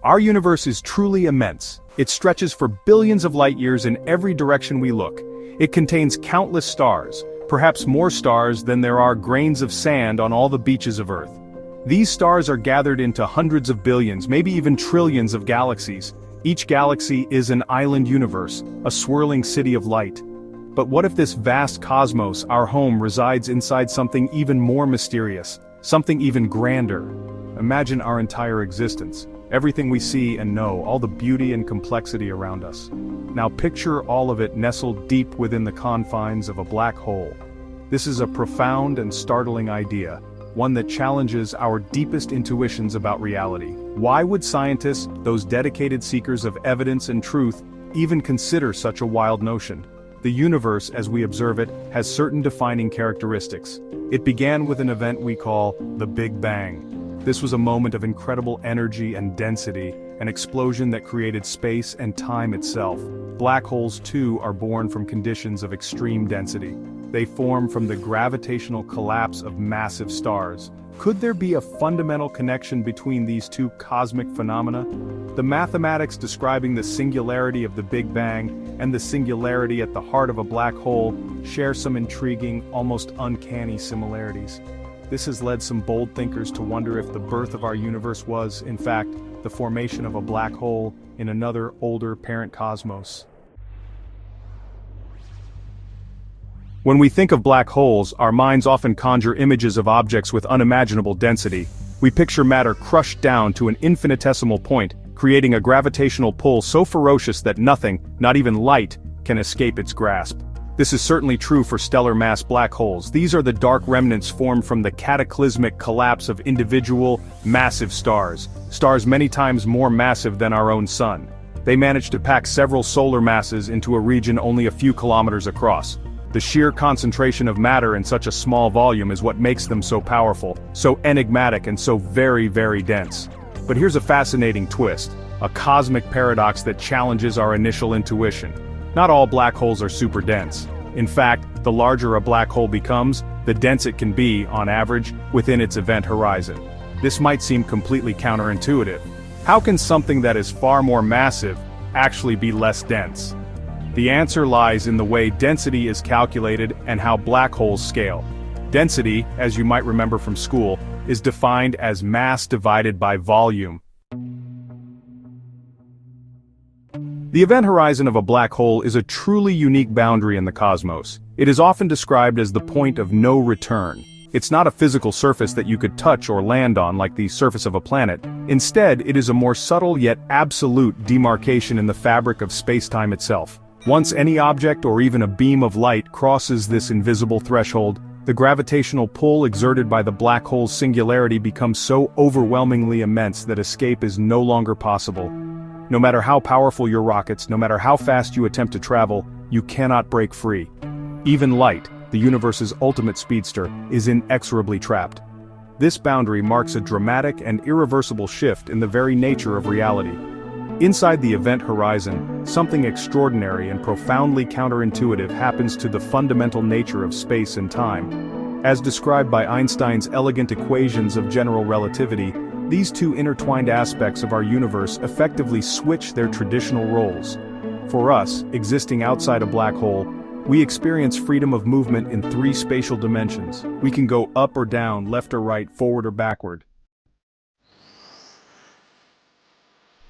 Our universe is truly immense. It stretches for billions of light years in every direction we look. It contains countless stars, perhaps more stars than there are grains of sand on all the beaches of Earth. These stars are gathered into hundreds of billions, maybe even trillions of galaxies. Each galaxy is an island universe, a swirling city of light. But what if this vast cosmos, our home, resides inside something even more mysterious, something even grander? Imagine our entire existence, everything we see and know, all the beauty and complexity around us. Now picture all of it nestled deep within the confines of a black hole. This is a profound and startling idea, one that challenges our deepest intuitions about reality. Why would scientists, those dedicated seekers of evidence and truth, even consider such a wild notion? The universe, as we observe it, has certain defining characteristics. It began with an event we call the Big Bang. This was a moment of incredible energy and density, an explosion that created space and time itself. Black holes, too, are born from conditions of extreme density. They form from the gravitational collapse of massive stars. Could there be a fundamental connection between these two cosmic phenomena? The mathematics describing the singularity of the Big Bang and the singularity at the heart of a black hole share some intriguing, almost uncanny similarities. This has led some bold thinkers to wonder if the birth of our universe was, in fact, the formation of a black hole in another, older parent cosmos. When we think of black holes, our minds often conjure images of objects with unimaginable density. We picture matter crushed down to an infinitesimal point, creating a gravitational pull so ferocious that nothing, not even light, can escape its grasp. This is certainly true for stellar mass black holes. These are the dark remnants formed from the cataclysmic collapse of individual, massive stars. Stars many times more massive than our own sun. They manage to pack several solar masses into a region only a few kilometers across. The sheer concentration of matter in such a small volume is what makes them so powerful, so enigmatic and so very, very dense. But here's a fascinating twist, a cosmic paradox that challenges our initial intuition. Not all black holes are super dense. In fact, the larger a black hole becomes, the dense it can be, on average, within its event horizon. This might seem completely counterintuitive. How can something that is far more massive actually be less dense? The answer lies in the way density is calculated and how black holes scale. Density, as you might remember from school, is defined as mass divided by volume. The event horizon of a black hole is a truly unique boundary in the cosmos. It is often described as the point of no return. It's not a physical surface that you could touch or land on like the surface of a planet. Instead, it is a more subtle yet absolute demarcation in the fabric of space-time itself. Once any object or even a beam of light crosses this invisible threshold, the gravitational pull exerted by the black hole's singularity becomes so overwhelmingly immense that escape is no longer possible. No matter how powerful your rockets, no matter how fast you attempt to travel, you cannot break free. Even light, the universe's ultimate speedster, is inexorably trapped. This boundary marks a dramatic and irreversible shift in the very nature of reality. Inside the event horizon, something extraordinary and profoundly counterintuitive happens to the fundamental nature of space and time. As described by Einstein's elegant equations of general relativity, these two intertwined aspects of our universe effectively switch their traditional roles. For us, existing outside a black hole, we experience freedom of movement in three spatial dimensions. We can go up or down, left or right, forward or backward.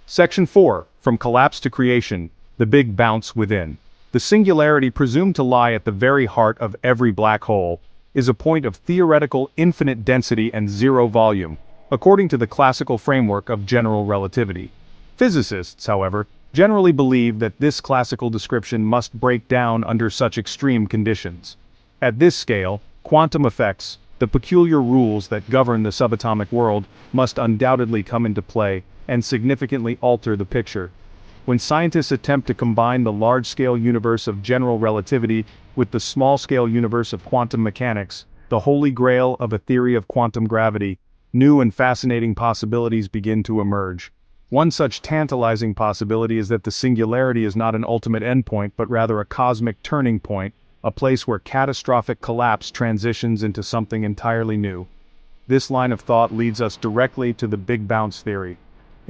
Section 4, From Collapse to Creation, the Big Bounce Within. The singularity presumed to lie at the very heart of every black hole is a point of theoretical infinite density and zero volume, according to the classical framework of general relativity. Physicists, however, generally believe that this classical description must break down under such extreme conditions. At this scale, quantum effects, the peculiar rules that govern the subatomic world, must undoubtedly come into play and significantly alter the picture. When scientists attempt to combine the large-scale universe of general relativity with the small-scale universe of quantum mechanics, the holy grail of a theory of quantum gravity, new and fascinating possibilities begin to emerge. One such tantalizing possibility is that the singularity is not an ultimate endpoint but rather a cosmic turning point, a place where catastrophic collapse transitions into something entirely new. This line of thought leads us directly to the Big Bounce theory.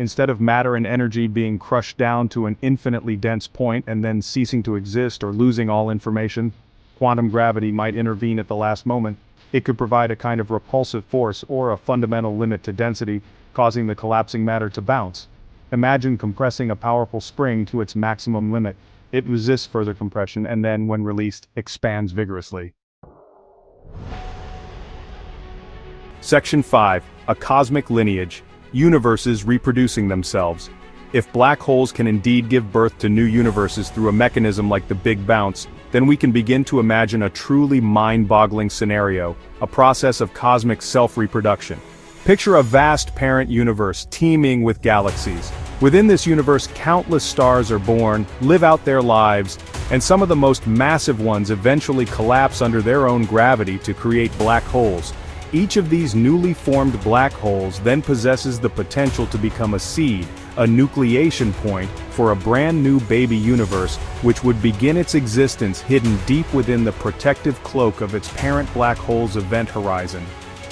Instead of matter and energy being crushed down to an infinitely dense point and then ceasing to exist or losing all information, quantum gravity might intervene at the last moment. It could provide a kind of repulsive force or a fundamental limit to density, causing the collapsing matter to bounce. Imagine compressing a powerful spring to its maximum limit. It resists further compression and then, when released, expands vigorously. Section 5. A cosmic lineage. Universes reproducing themselves. If black holes can indeed give birth to new universes through a mechanism like the Big Bounce, then we can begin to imagine a truly mind-boggling scenario, a process of cosmic self-reproduction. Picture a vast parent universe teeming with galaxies. Within this universe, countless stars are born, live out their lives, and some of the most massive ones eventually collapse under their own gravity to create black holes. Each of these newly formed black holes then possesses the potential to become a seed, a nucleation point, for a brand new baby universe, which would begin its existence hidden deep within the protective cloak of its parent black hole's event horizon.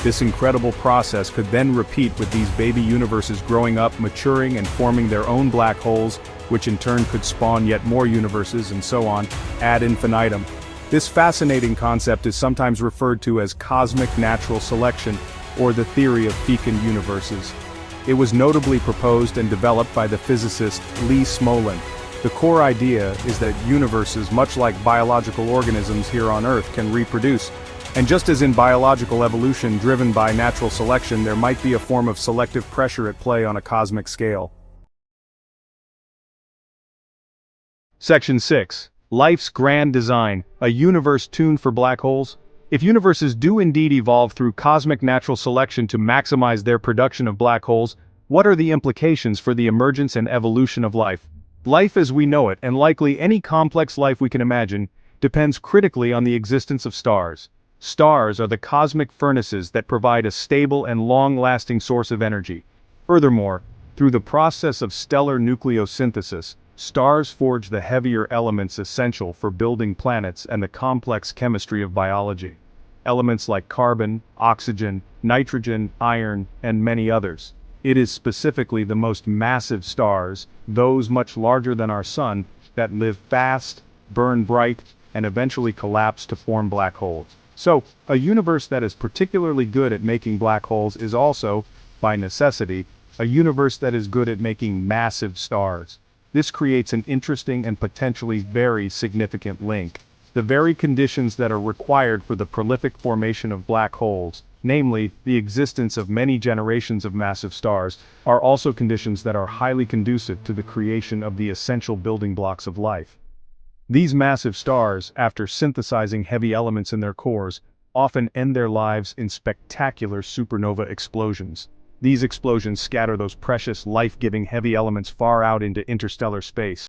This incredible process could then repeat with these baby universes growing up, maturing, and forming their own black holes, which in turn could spawn yet more universes and so on, ad infinitum. This fascinating concept is sometimes referred to as cosmic natural selection, or the theory of fecund universes. It was notably proposed and developed by the physicist Lee Smolin. The core idea is that universes, much like biological organisms here on Earth, can reproduce. And just as in biological evolution driven by natural selection, there might be a form of selective pressure at play on a cosmic scale. Section 6. Life's grand design, a universe tuned for black holes. If universes do indeed evolve through cosmic natural selection to maximize their production of black holes, what are the implications for the emergence and evolution of life? Life as we know it, and likely any complex life we can imagine, depends critically on the existence of stars. Stars are the cosmic furnaces that provide a stable and long-lasting source of energy. Furthermore, through the process of stellar nucleosynthesis, stars forge the heavier elements essential for building planets and the complex chemistry of biology. Elements like carbon, oxygen, nitrogen, iron, and many others. It is specifically the most massive stars, those much larger than our sun, that live fast, burn bright, and eventually collapse to form black holes. So, a universe that is particularly good at making black holes is also, by necessity, a universe that is good at making massive stars. This creates an interesting and potentially very significant link. The very conditions that are required for the prolific formation of black holes, namely, the existence of many generations of massive stars, are also conditions that are highly conducive to the creation of the essential building blocks of life. These massive stars, after synthesizing heavy elements in their cores, often end their lives in spectacular supernova explosions. These explosions scatter those precious, life-giving heavy elements far out into interstellar space.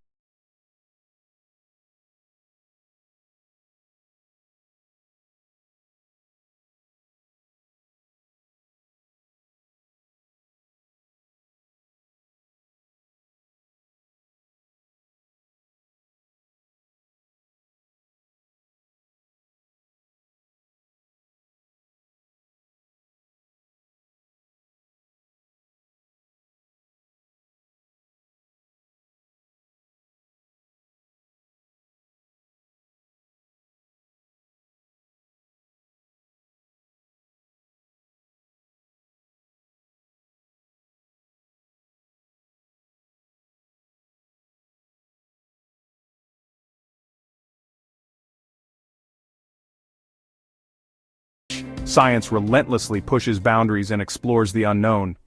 Science relentlessly pushes boundaries and explores the unknown.